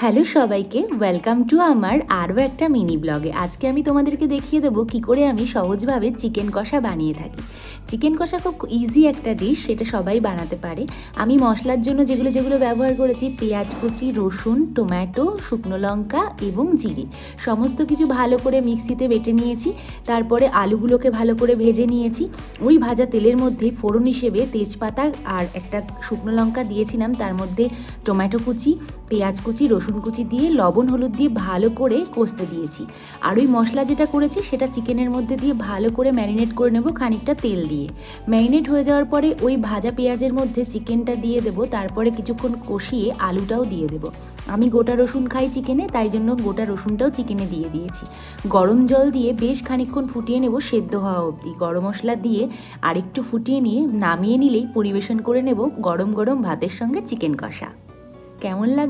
Hello সবাইকে, welcome to আমার আরও একটা মিনি ব্লগে। আজকে আমি তোমাদেরকে দেখিয়ে দেবো কী করে আমি সহজভাবে চিকেন কষা বানিয়ে থাকি। চিকেন কষা খুব ইজি একটা ডিশ, সেটা সবাই বানাতে পারে। আমি মশলার জন্য যেগুলো ব্যবহার করেছি, পেঁয়াজ কুচি, রসুন, টমেটো, শুকনো লঙ্কা এবং জিরে, সমস্ত কিছু ভালো করে মিক্সিতে বেটে নিয়েছি। তারপরে আলুগুলোকে ভালো করে ভেজে নিয়েছি। ওই ভাজা তেলের মধ্যে ফোড়ন হিসেবে তেজপাতা আর একটা শুকনো লঙ্কা দিয়েছিলাম, তার মধ্যে টমেটো কুচি, পেঁয়াজ কুচি, রসুন কুচি দিয়ে লবণ হলুদ দিয়ে ভালো করে কষতে দিয়েছি। আর ওই মশলা যেটা করেছি সেটা চিকেনের মধ্যে দিয়ে ভালো করে ম্যারিনেট করে নেব খানিকটা তেল দিয়ে। ম্যারিনেট হয়ে যাওয়ার পরে ওই ভাজা পেঁয়াজের মধ্যে চিকেনটা দিয়ে দেবো, তারপরে কিছুক্ষণ কষিয়ে আলুটাও দিয়ে দেবো। আমি গোটা রসুন খাই চিকেনে, তাই জন্য গোটা রসুনটাও চিকেনে দিয়ে দিয়েছি। গরম জল দিয়ে বেশ খানিকক্ষণ ফুটিয়ে নেব, সেদ্ধ হওয়া অবধি। গরম মশলা দিয়ে আরেকটু ফুটিয়ে নিয়ে নামিয়ে নিলেই পরিবেশন করে নেব গরম গরম ভাতের সঙ্গে চিকেন কষা। কেমন লাগলো?